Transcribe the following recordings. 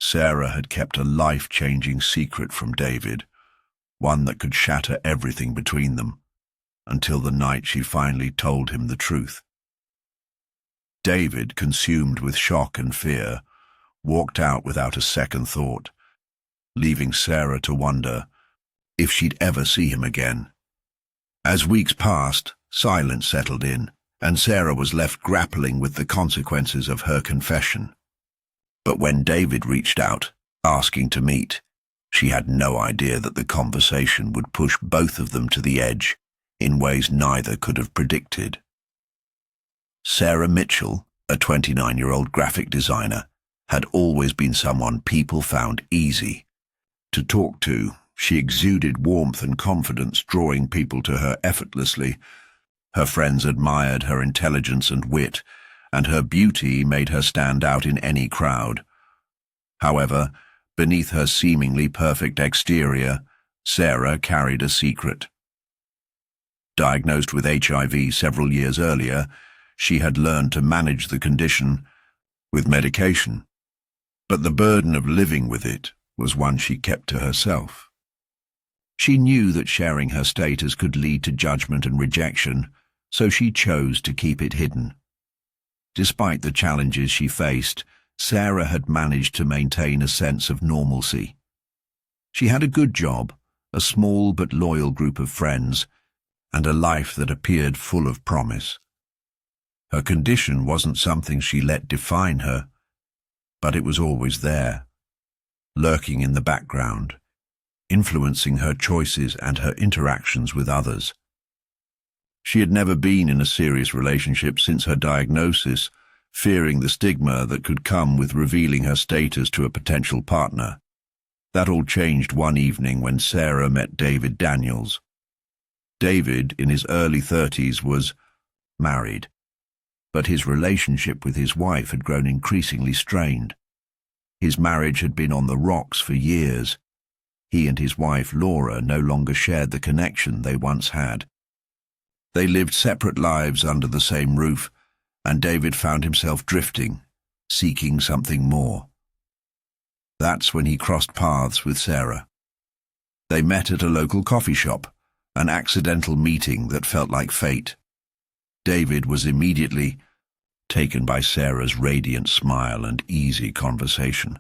Sarah had kept a life-changing secret from David, one that could shatter everything between them, until the night she finally told him the truth. David, consumed with shock and fear, walked out without a second thought, leaving Sarah to wonder if she'd ever see him again. As weeks passed, silence settled in, and Sarah was left grappling with the consequences of her confession. But when David reached out, asking to meet, she had no idea that the conversation would push both of them to the edge in ways neither could have predicted. Sarah Mitchell, a 29-year-old graphic designer, had always been someone people found easy to talk to. She exuded warmth and confidence, drawing people to her effortlessly. Her friends admired her intelligence and wit, and her beauty made her stand out in any crowd. However, beneath her seemingly perfect exterior, Sarah carried a secret. Diagnosed with HIV several years earlier, she had learned to manage the condition with medication, but the burden of living with it was one she kept to herself. She knew that sharing her status could lead to judgment and rejection, so she chose to keep it hidden. Despite the challenges she faced, Sarah had managed to maintain a sense of normalcy. She had a good job, a small but loyal group of friends, and a life that appeared full of promise. Her condition wasn't something she let define her, but it was always there, lurking in the background, influencing her choices and her interactions with others. She had never been in a serious relationship since her diagnosis, fearing the stigma that could come with revealing her status to a potential partner. That all changed one evening when Sarah met David Daniels. David, in his early 30s, was married, but his relationship with his wife had grown increasingly strained. His marriage had been on the rocks for years. He and his wife, Laura, no longer shared the connection they once had. They lived separate lives under the same roof, and David found himself drifting, seeking something more. That's when he crossed paths with Sarah. They met at a local coffee shop, an accidental meeting that felt like fate. David was immediately taken by Sarah's radiant smile and easy conversation.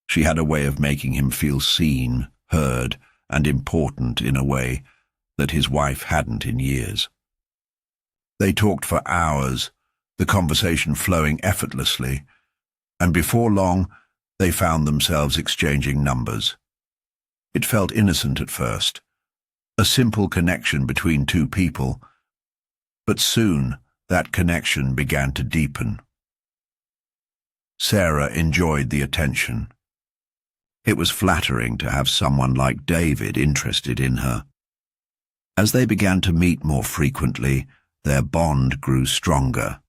She had a way of making him feel seen, heard, and important in a way that his wife hadn't in years. They talked for hours, the conversation flowing effortlessly, and before long they found themselves exchanging numbers. It felt innocent at first, a simple connection between two people, but soon that connection began to deepen. Sarah enjoyed the attention. It was flattering to have someone like David interested in her. As they began to meet more frequently, their bond grew stronger.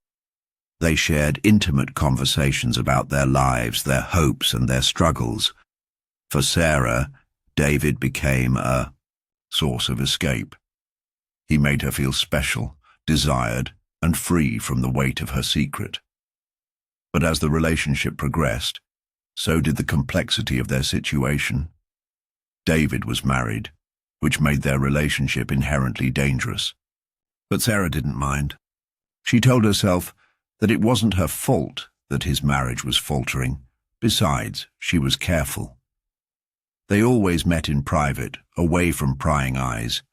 They shared intimate conversations about their lives, their hopes, and their struggles. For Sarah, David became a source of escape. He made her feel special, desired, and free from the weight of her secret. But as the relationship progressed, so did the complexity of their situation. David was married, which made their relationship inherently dangerous. But Sarah didn't mind. She told herself that it wasn't her fault that his marriage was faltering. Besides, she was careful. They always met in private, away from prying eyes,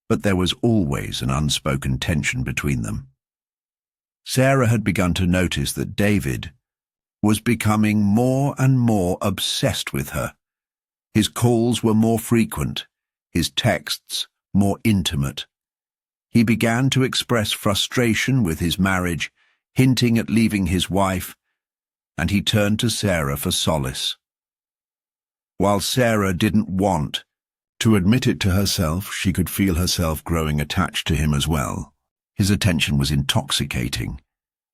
but there was always an unspoken tension between them. Sarah had begun to notice that David was becoming more and more obsessed with her. His calls were more frequent, his texts more intimate. He began to express frustration with his marriage, hinting at leaving his wife, and he turned to Sarah for solace. While Sarah didn't want to admit it to herself, she could feel herself growing attached to him as well. His attention was intoxicating,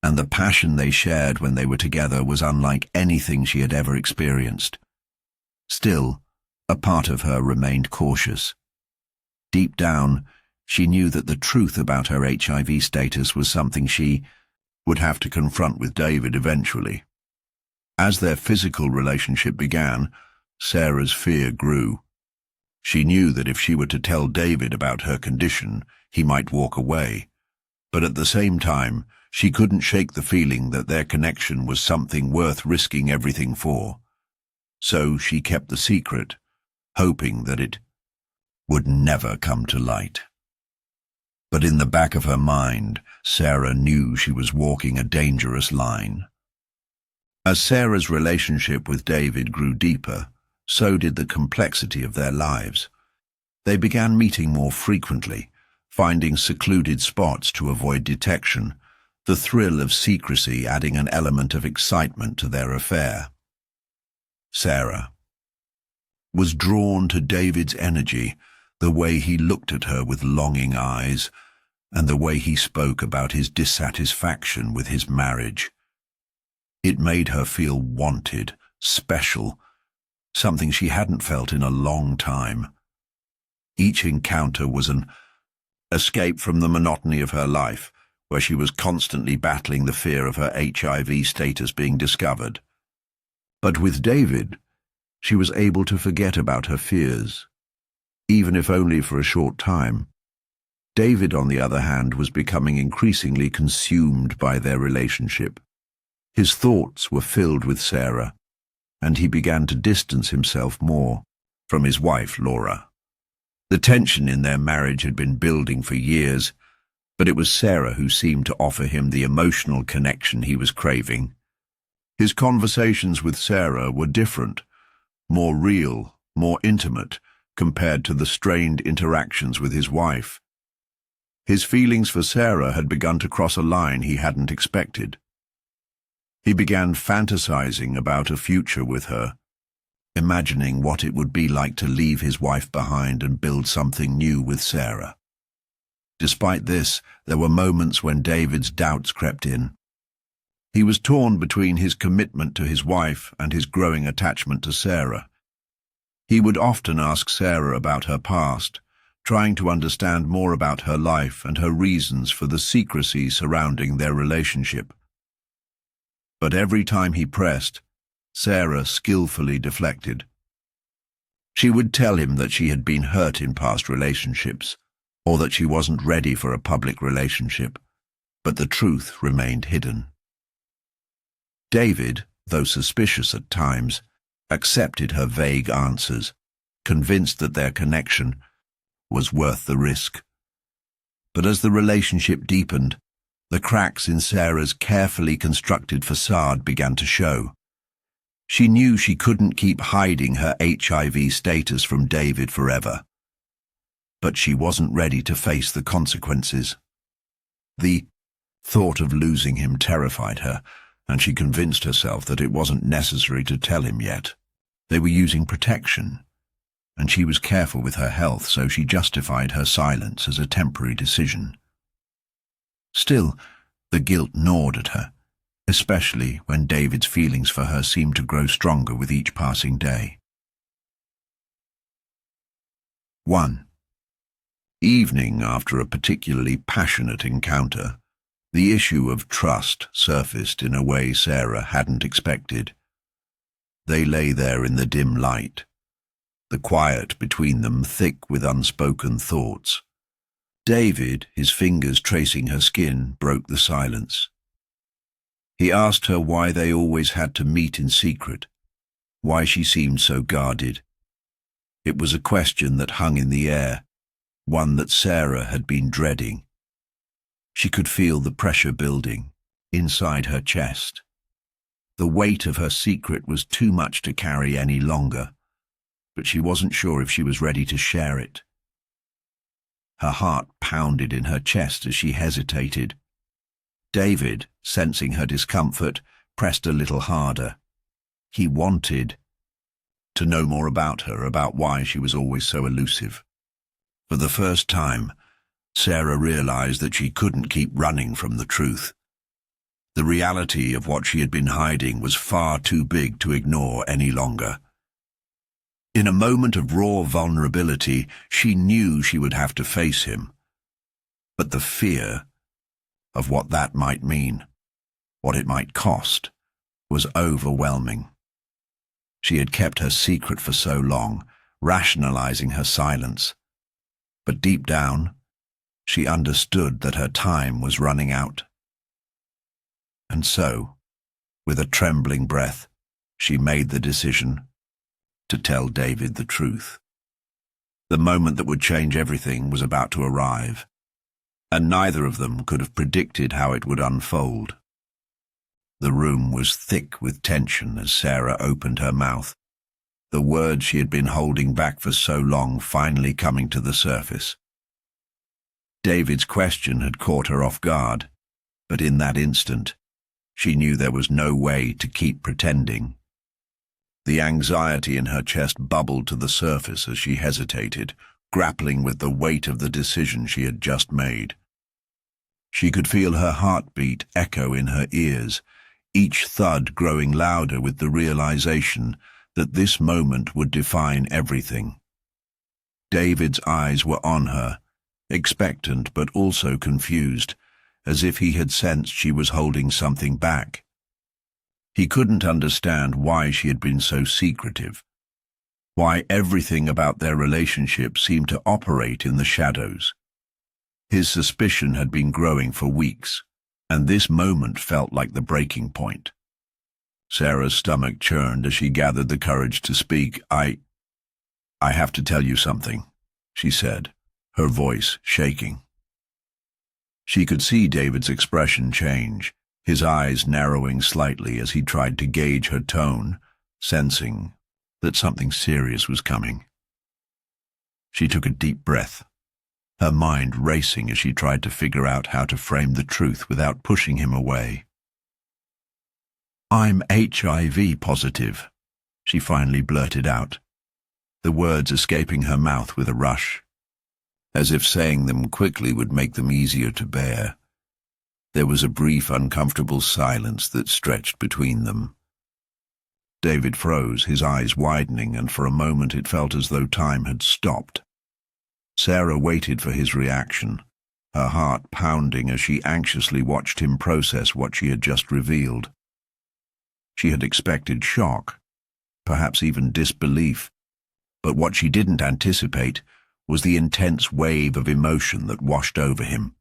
and the passion they shared when they were together was unlike anything she had ever experienced. Still, a part of her remained cautious. Deep down, she knew that the truth about her HIV status was something she would have to confront with David eventually. As their physical relationship began, Sarah's fear grew. She knew that if she were to tell David about her condition, he might walk away. But at the same time, she couldn't shake the feeling that their connection was something worth risking everything for. So she kept the secret, hoping that it would never come to light. But in the back of her mind, Sarah knew she was walking a dangerous line. As Sarah's relationship with David grew deeper, so did the complexity of their lives. They began meeting more frequently, finding secluded spots to avoid detection, the thrill of secrecy adding an element of excitement to their affair. Sarah was drawn to David's energy, the way he looked at her with longing eyes, and the way he spoke about his dissatisfaction with his marriage. It made her feel wanted, special, something she hadn't felt in a long time. Each encounter was an escape from the monotony of her life, where she was constantly battling the fear of her HIV status being discovered. But with David, she was able to forget about her fears, even if only for a short time. David, on the other hand, was becoming increasingly consumed by their relationship. His thoughts were filled with Sarah, and he began to distance himself more from his wife, Laura. The tension in their marriage had been building for years, but it was Sarah who seemed to offer him the emotional connection he was craving. His conversations with Sarah were different, more real, more intimate, compared to the strained interactions with his wife. His feelings for Sarah had begun to cross a line he hadn't expected. He began fantasizing about a future with her, imagining what it would be like to leave his wife behind and build something new with Sarah. Despite this, there were moments when David's doubts crept in. He was torn between his commitment to his wife and his growing attachment to Sarah. He would often ask Sarah about her past, trying to understand more about her life and her reasons for the secrecy surrounding their relationship. But every time he pressed, Sarah skillfully deflected. She would tell him that she had been hurt in past relationships, or that she wasn't ready for a public relationship, but the truth remained hidden. David, though suspicious at times, accepted her vague answers, convinced that their connection was worth the risk. But as the relationship deepened, the cracks in Sarah's carefully constructed facade began to show. She knew she couldn't keep hiding her HIV status from David forever. But she wasn't ready to face the consequences. The thought of losing him terrified her, and she convinced herself that it wasn't necessary to tell him yet. They were using protection, and she was careful with her health, so she justified her silence as a temporary decision. Still, the guilt gnawed at her, especially when David's feelings for her seemed to grow stronger with each passing day. 1. Evening after a particularly passionate encounter, the issue of trust surfaced in a way Sarah hadn't expected. They lay there in the dim light, the quiet between them thick with unspoken thoughts. David, his fingers tracing her skin, broke the silence. He asked her why they always had to meet in secret, why she seemed so guarded. It was a question that hung in the air, one that Sarah had been dreading. She could feel the pressure building inside her chest. The weight of her secret was too much to carry any longer, but she wasn't sure if she was ready to share it. Her heart pounded in her chest as she hesitated. David, sensing her discomfort, pressed a little harder. He wanted to know more about her, about why she was always so elusive. For the first time, Sarah realized that she couldn't keep running from the truth. The reality of what she had been hiding was far too big to ignore any longer. In a moment of raw vulnerability, she knew she would have to face him. But the fear of what that might mean, what it might cost, was overwhelming. She had kept her secret for so long, rationalizing her silence. But deep down, she understood that her time was running out. And so, with a trembling breath, she made the decision to tell David the truth. The moment that would change everything was about to arrive, and neither of them could have predicted how it would unfold. The room was thick with tension as Sarah opened her mouth, the words she had been holding back for so long finally coming to the surface. David's question had caught her off guard, but in that instant, she knew there was no way to keep pretending. The anxiety in her chest bubbled to the surface as she hesitated, grappling with the weight of the decision she had just made. She could feel her heartbeat echo in her ears, each thud growing louder with the realization that this moment would define everything. David's eyes were on her, expectant but also confused, as if he had sensed she was holding something back. He couldn't understand why she had been so secretive, why everything about their relationship seemed to operate in the shadows. His suspicion had been growing for weeks, and this moment felt like the breaking point. Sarah's stomach churned as she gathered the courage to speak. I have to tell you something, she said, her voice shaking. She could see David's expression change, his eyes narrowing slightly as he tried to gauge her tone, sensing that something serious was coming. She took a deep breath, her mind racing as she tried to figure out how to frame the truth without pushing him away. "I'm HIV-positive," she finally blurted out, the words escaping her mouth with a rush, as if saying them quickly would make them easier to bear. There was a brief, uncomfortable silence that stretched between them. David froze, his eyes widening, and for a moment it felt as though time had stopped. Sarah waited for his reaction, her heart pounding as she anxiously watched him process what she had just revealed. She had expected shock, perhaps even disbelief, but what she didn't anticipate was the intense wave of emotion that washed over him.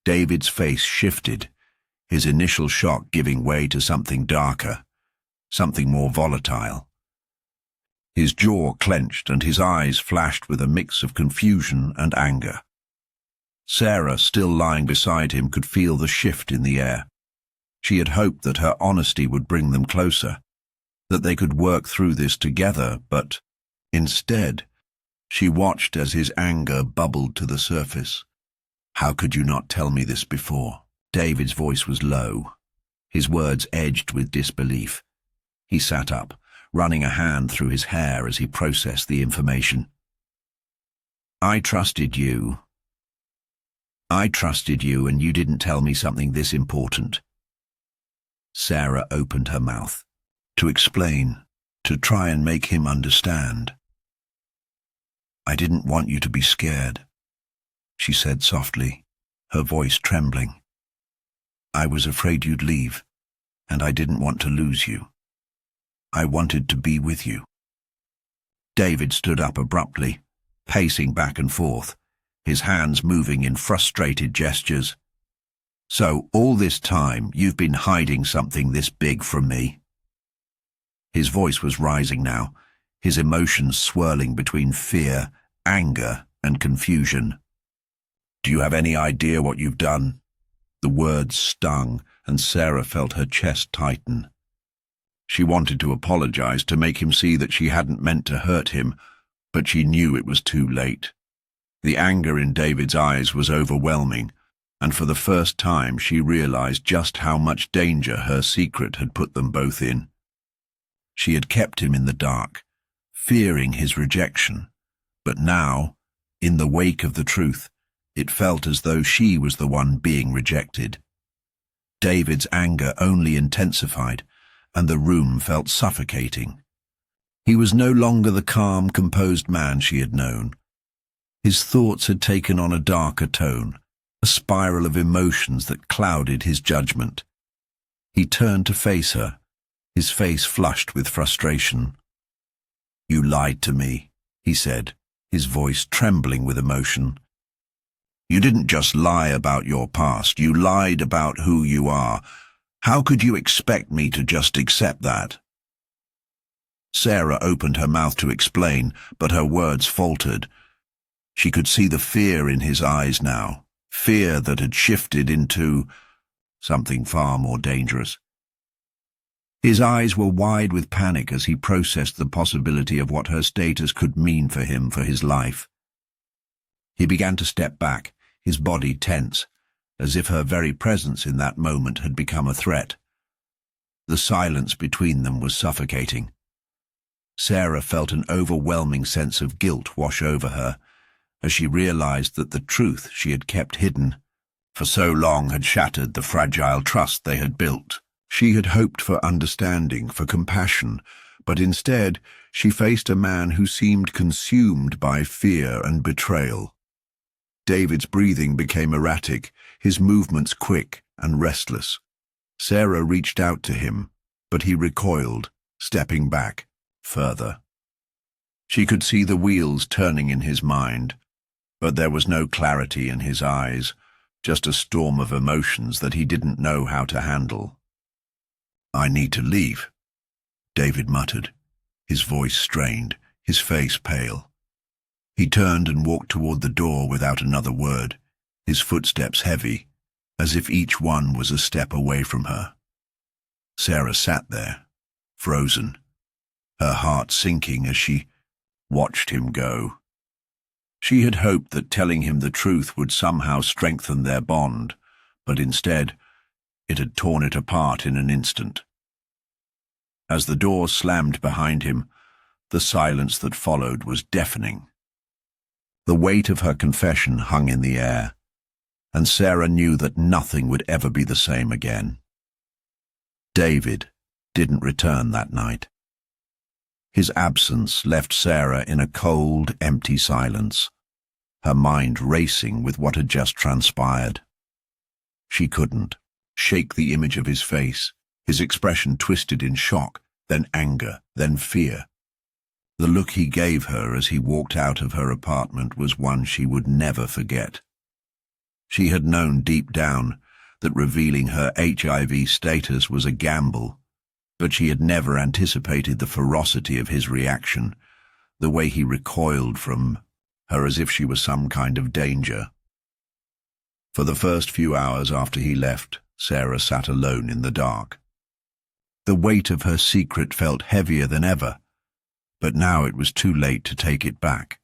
David's face shifted, his initial shock giving way to something darker, something more volatile. His jaw clenched and his eyes flashed with a mix of confusion and anger. Sarah, still lying beside him, could feel the shift in the air. She had hoped that her honesty would bring them closer, that they could work through this together, but instead, she watched as his anger bubbled to the surface. "How could you not tell me this before?" David's voice was low, his words edged with disbelief. He sat up, running a hand through his hair as he processed the information. I trusted you, and you didn't tell me something this important." Sarah opened her mouth, to explain, to try and make him understand. "I didn't want you to be scared," she said softly, her voice trembling. "I was afraid you'd leave, and I didn't want to lose you. I wanted to be with you." David stood up abruptly, pacing back and forth, his hands moving in frustrated gestures. "So all this time you've been hiding something this big from me?" His voice was rising now, his emotions swirling between fear, anger, and confusion. "Do you have any idea what you've done?" The words stung, and Sarah felt her chest tighten. She wanted to apologize, to make him see that she hadn't meant to hurt him, but she knew it was too late. The anger in David's eyes was overwhelming, and for the first time she realized just how much danger her secret had put them both in. She had kept him in the dark, fearing his rejection, but now, in the wake of the truth, it felt as though she was the one being rejected. David's anger only intensified, and the room felt suffocating. He was no longer the calm, composed man she had known. His thoughts had taken on a darker tone, a spiral of emotions that clouded his judgment. He turned to face her, his face flushed with frustration. "You lied to me," he said, his voice trembling with emotion. "You didn't just lie about your past, you lied about who you are. How could you expect me to just accept that?" Sarah opened her mouth to explain, but her words faltered. She could see the fear in his eyes now, fear that had shifted into something far more dangerous. His eyes were wide with panic as he processed the possibility of what her status could mean for him, for his life. He began to step back, his body tense, as if her very presence in that moment had become a threat. The silence between them was suffocating. Sarah felt an overwhelming sense of guilt wash over her as she realized that the truth she had kept hidden for so long had shattered the fragile trust they had built. She had hoped for understanding, for compassion, but instead she faced a man who seemed consumed by fear and betrayal. David's breathing became erratic, his movements quick and restless. Sarah reached out to him, but he recoiled, stepping back, further. She could see the wheels turning in his mind, but there was no clarity in his eyes, just a storm of emotions that he didn't know how to handle. "I need to leave," David muttered, his voice strained, his face pale. He turned and walked toward the door without another word, his footsteps heavy, as if each one was a step away from her. Sarah sat there, frozen, her heart sinking as she watched him go. She had hoped that telling him the truth would somehow strengthen their bond, but instead, it had torn it apart in an instant. As the door slammed behind him, the silence that followed was deafening. The weight of her confession hung in the air, and Sarah knew that nothing would ever be the same again. David didn't return that night. His absence left Sarah in a cold, empty silence, her mind racing with what had just transpired. She couldn't shake the image of his face, his expression twisted in shock, then anger, then fear. The look he gave her as he walked out of her apartment was one she would never forget. She had known deep down that revealing her HIV status was a gamble, but she had never anticipated the ferocity of his reaction, the way he recoiled from her as if she was some kind of danger. For the first few hours after he left, Sarah sat alone in the dark. The weight of her secret felt heavier than ever, but now it was too late to take it back.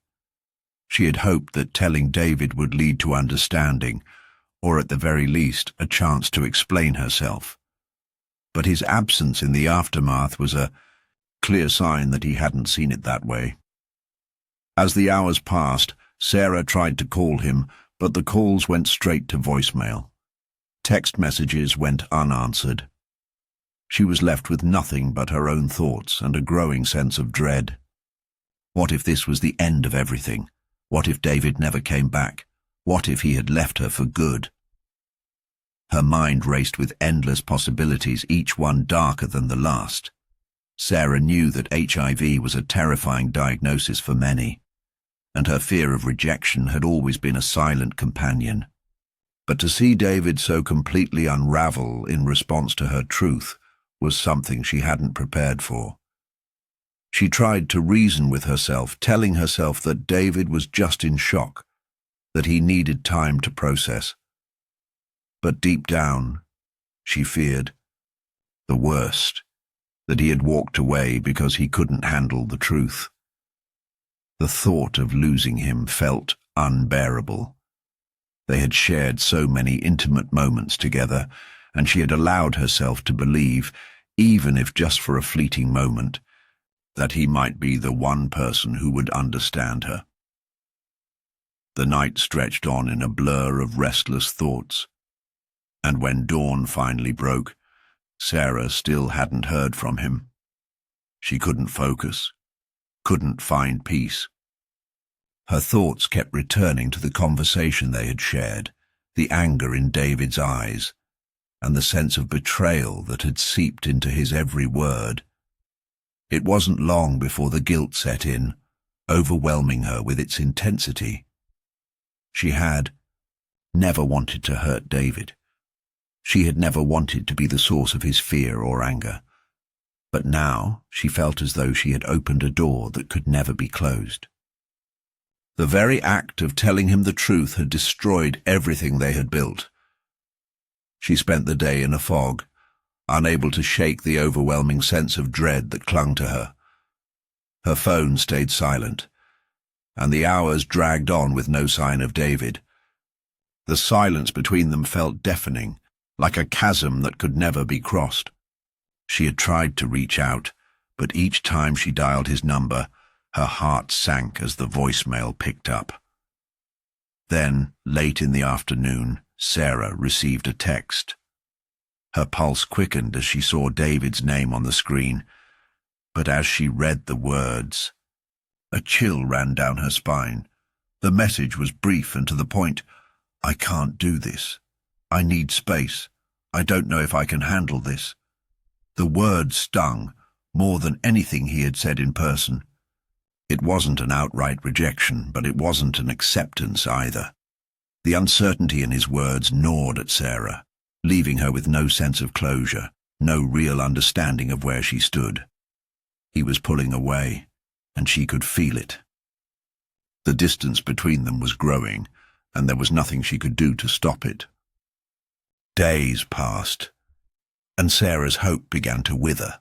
She had hoped that telling David would lead to understanding, or at the very least, a chance to explain herself. But his absence in the aftermath was a clear sign that he hadn't seen it that way. As the hours passed, Sarah tried to call him, but the calls went straight to voicemail. Text messages went unanswered. She was left with nothing but her own thoughts and a growing sense of dread. What if this was the end of everything? What if David never came back? What if he had left her for good? Her mind raced with endless possibilities, each one darker than the last. Sarah knew that HIV was a terrifying diagnosis for many, and her fear of rejection had always been a silent companion. But to see David so completely unravel in response to her truth was something she hadn't prepared for. She tried to reason with herself, telling herself that David was just in shock, that he needed time to process. But deep down, she feared the worst, that he had walked away because he couldn't handle the truth. The thought of losing him felt unbearable. They had shared so many intimate moments together, and she had allowed herself to believe, even if just for a fleeting moment, that he might be the one person who would understand her. The night stretched on in a blur of restless thoughts, and when dawn finally broke, Sarah still hadn't heard from him. She couldn't focus, couldn't find peace. Her thoughts kept returning to the conversation they had shared, the anger in David's eyes, and the sense of betrayal that had seeped into his every word. It wasn't long before the guilt set in, overwhelming her with its intensity. She had never wanted to hurt David. She had never wanted to be the source of his fear or anger. But now she felt as though she had opened a door that could never be closed. The very act of telling him the truth had destroyed everything they had built. She spent the day in a fog, unable to shake the overwhelming sense of dread that clung to her. Her phone stayed silent, and the hours dragged on with no sign of David. The silence between them felt deafening, like a chasm that could never be crossed. She had tried to reach out, but each time she dialed his number, her heart sank as the voicemail picked up. Then, late in the afternoon, Sarah received a text. Her pulse quickened as she saw David's name on the screen, but as she read the words, a chill ran down her spine. The message was brief and to the point. "I can't do this. I need space. I don't know if I can handle this." The words stung more than anything he had said in person. It wasn't an outright rejection, but it wasn't an acceptance either. The uncertainty in his words gnawed at Sarah, leaving her with no sense of closure, no real understanding of where she stood. He was pulling away, and she could feel it. The distance between them was growing, and there was nothing she could do to stop it. Days passed, and Sarah's hope began to wither.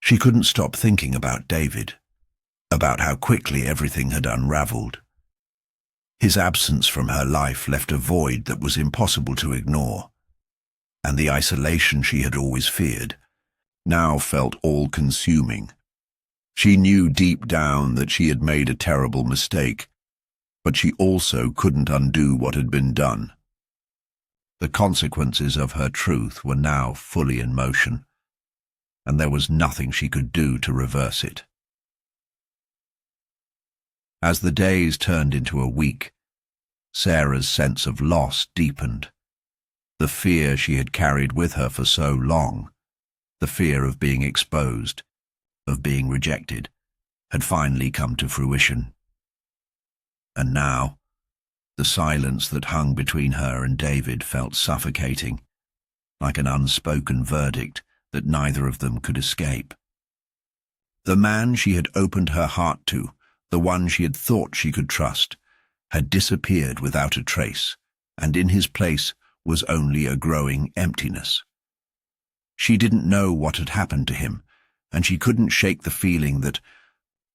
She couldn't stop thinking about David, about how quickly everything had unraveled. His absence from her life left a void that was impossible to ignore, and the isolation she had always feared now felt all-consuming. She knew deep down that she had made a terrible mistake, but she also couldn't undo what had been done. The consequences of her truth were now fully in motion, and there was nothing she could do to reverse it. As the days turned into a week, Sarah's sense of loss deepened. The fear she had carried with her for so long, the fear of being exposed, of being rejected, had finally come to fruition. And now, the silence that hung between her and David felt suffocating, like an unspoken verdict that neither of them could escape. The man she had opened her heart to, the one she had thought she could trust, had disappeared without a trace, and in his place was only a growing emptiness. She didn't know what had happened to him, and she couldn't shake the feeling that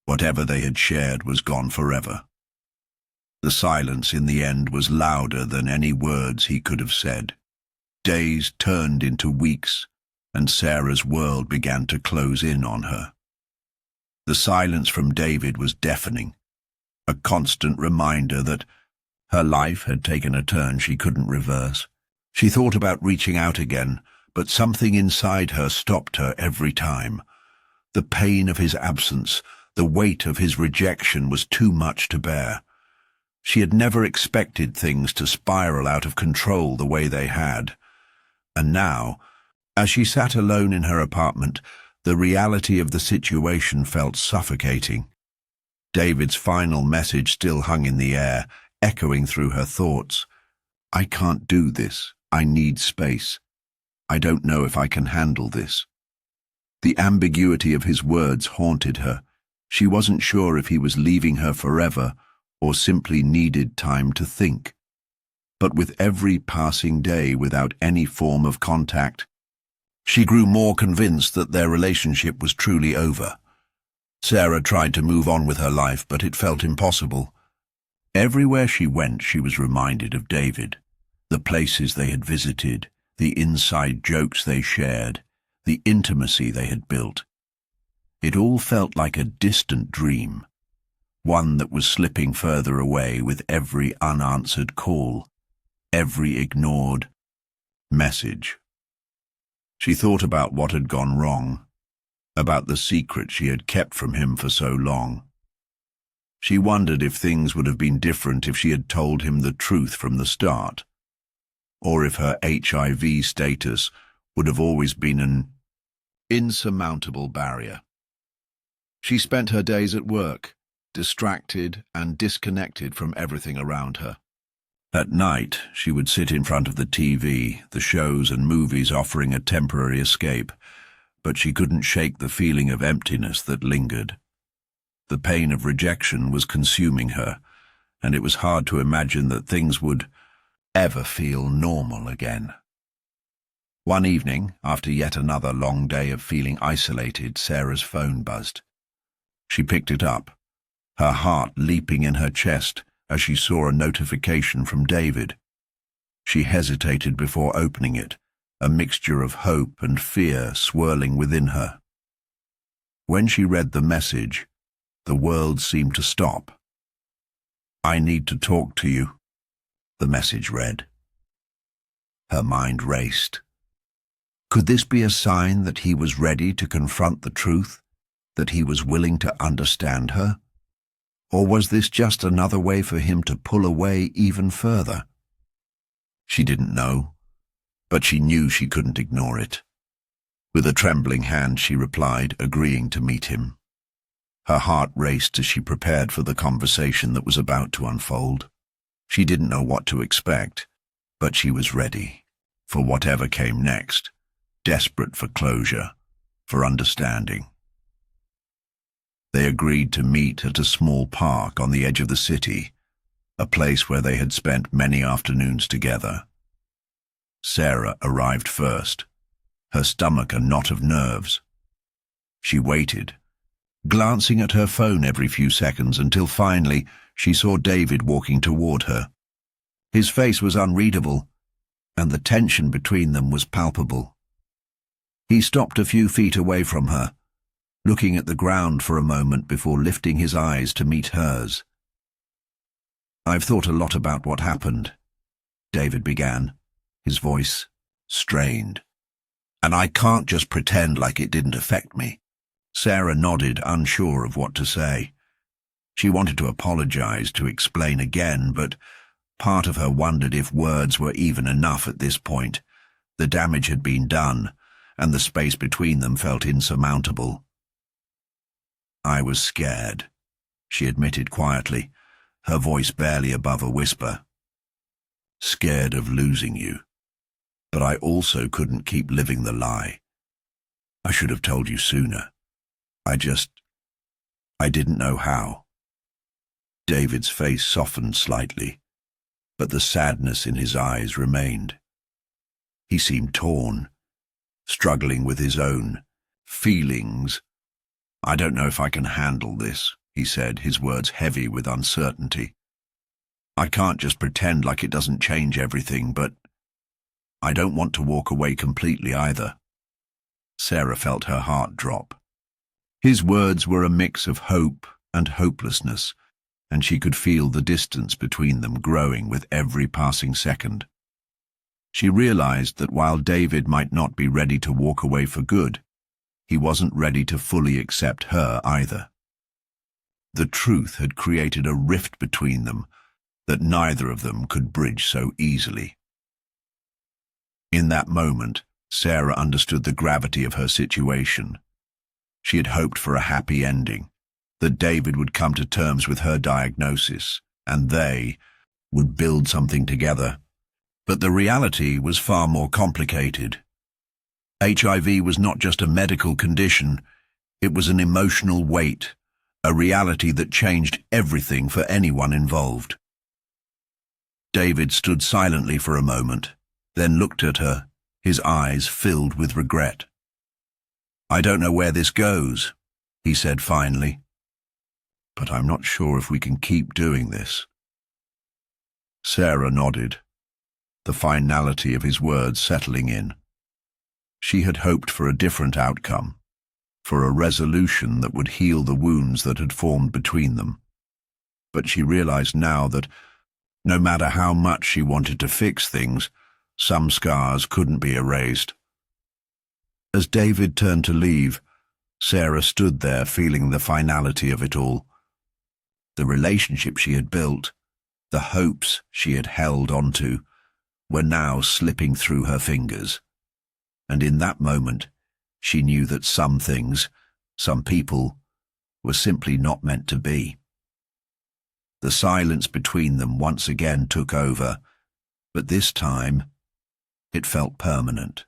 whatever they had shared was gone forever. The silence in the end was louder than any words he could have said. Days turned into weeks, and Sarah's world began to close in on her. The silence from David was deafening, a constant reminder that her life had taken a turn she couldn't reverse. She thought about reaching out again, but something inside her stopped her every time. The pain of his absence, the weight of his rejection was too much to bear. She had never expected things to spiral out of control the way they had. And now, as she sat alone in her apartment, the reality of the situation felt suffocating. David's final message still hung in the air, echoing through her thoughts. "I can't do this. I need space. I don't know if I can handle this." The ambiguity of his words haunted her. She wasn't sure if he was leaving her forever or simply needed time to think. But with every passing day without any form of contact, she grew more convinced that their relationship was truly over. Sarah tried to move on with her life, but it felt impossible. Everywhere she went, she was reminded of David, the places they had visited, the inside jokes they shared, the intimacy they had built. It all felt like a distant dream, one that was slipping further away with every unanswered call, every ignored message. She thought about what had gone wrong, about the secret she had kept from him for so long. She wondered if things would have been different if she had told him the truth from the start. or if her HIV status would have always been an insurmountable barrier. She spent her days at work, distracted and disconnected from everything around her. At night, she would sit in front of the TV, the shows and movies offering a temporary escape, but she couldn't shake the feeling of emptiness that lingered. The pain of rejection was consuming her, and it was hard to imagine that things would ever feel normal again. One evening, after yet another long day of feeling isolated, Sarah's phone buzzed. She picked it up, her heart leaping in her chest as she saw a notification from David. She hesitated before opening it, a mixture of hope and fear swirling within her. When she read the message, the world seemed to stop. "I need to talk to you," the message read. Her mind raced. Could this be a sign that he was ready to confront the truth, that he was willing to understand her? Or was this just another way for him to pull away even further? She didn't know, but she knew she couldn't ignore it. With a trembling hand she replied, agreeing to meet him. Her heart raced as she prepared for the conversation that was about to unfold. She didn't know what to expect, but she was ready for whatever came next, desperate for closure, for understanding. They agreed to meet at a small park on the edge of the city, a place where they had spent many afternoons together. Sarah arrived first, her stomach a knot of nerves. She waited, glancing at her phone every few seconds until finally she saw David walking toward her. His face was unreadable, and the tension between them was palpable. He stopped a few feet away from her, looking at the ground for a moment before lifting his eyes to meet hers. "I've thought a lot about what happened," David began, his voice strained. "And I can't just pretend like it didn't affect me." Sarah nodded, unsure of what to say. She wanted to apologize, to explain again, but part of her wondered if words were even enough at this point. The damage had been done, and the space between them felt insurmountable. "I was scared," she admitted quietly, her voice barely above a whisper. "Scared of losing you. But I also couldn't keep living the lie. I should have told you sooner. I didn't know how." David's face softened slightly, but the sadness in his eyes remained. He seemed torn, struggling with his own feelings. "I don't know if I can handle this," he said, his words heavy with uncertainty. "I can't just pretend like it doesn't change everything, but I don't want to walk away completely either." Sarah felt her heart drop. His words were a mix of hope and hopelessness, and she could feel the distance between them growing with every passing second. She realized that while David might not be ready to walk away for good, he wasn't ready to fully accept her either. The truth had created a rift between them that neither of them could bridge so easily. In that moment, Sarah understood the gravity of her situation. She had hoped for a happy ending, that David would come to terms with her diagnosis, and they would build something together. But the reality was far more complicated. HIV was not just a medical condition, it was an emotional weight, a reality that changed everything for anyone involved. David stood silently for a moment, then looked at her, his eyes filled with regret. "I don't know where this goes," he said finally, "but I'm not sure if we can keep doing this." Sarah nodded, the finality of his words settling in. She had hoped for a different outcome, for a resolution that would heal the wounds that had formed between them. But she realized now that no matter how much she wanted to fix things, some scars couldn't be erased. As David turned to leave, Sarah stood there feeling the finality of it all. The relationship she had built, the hopes she had held onto, were now slipping through her fingers. And in that moment, she knew that some things, some people, were simply not meant to be. The silence between them once again took over, but this time, it felt permanent.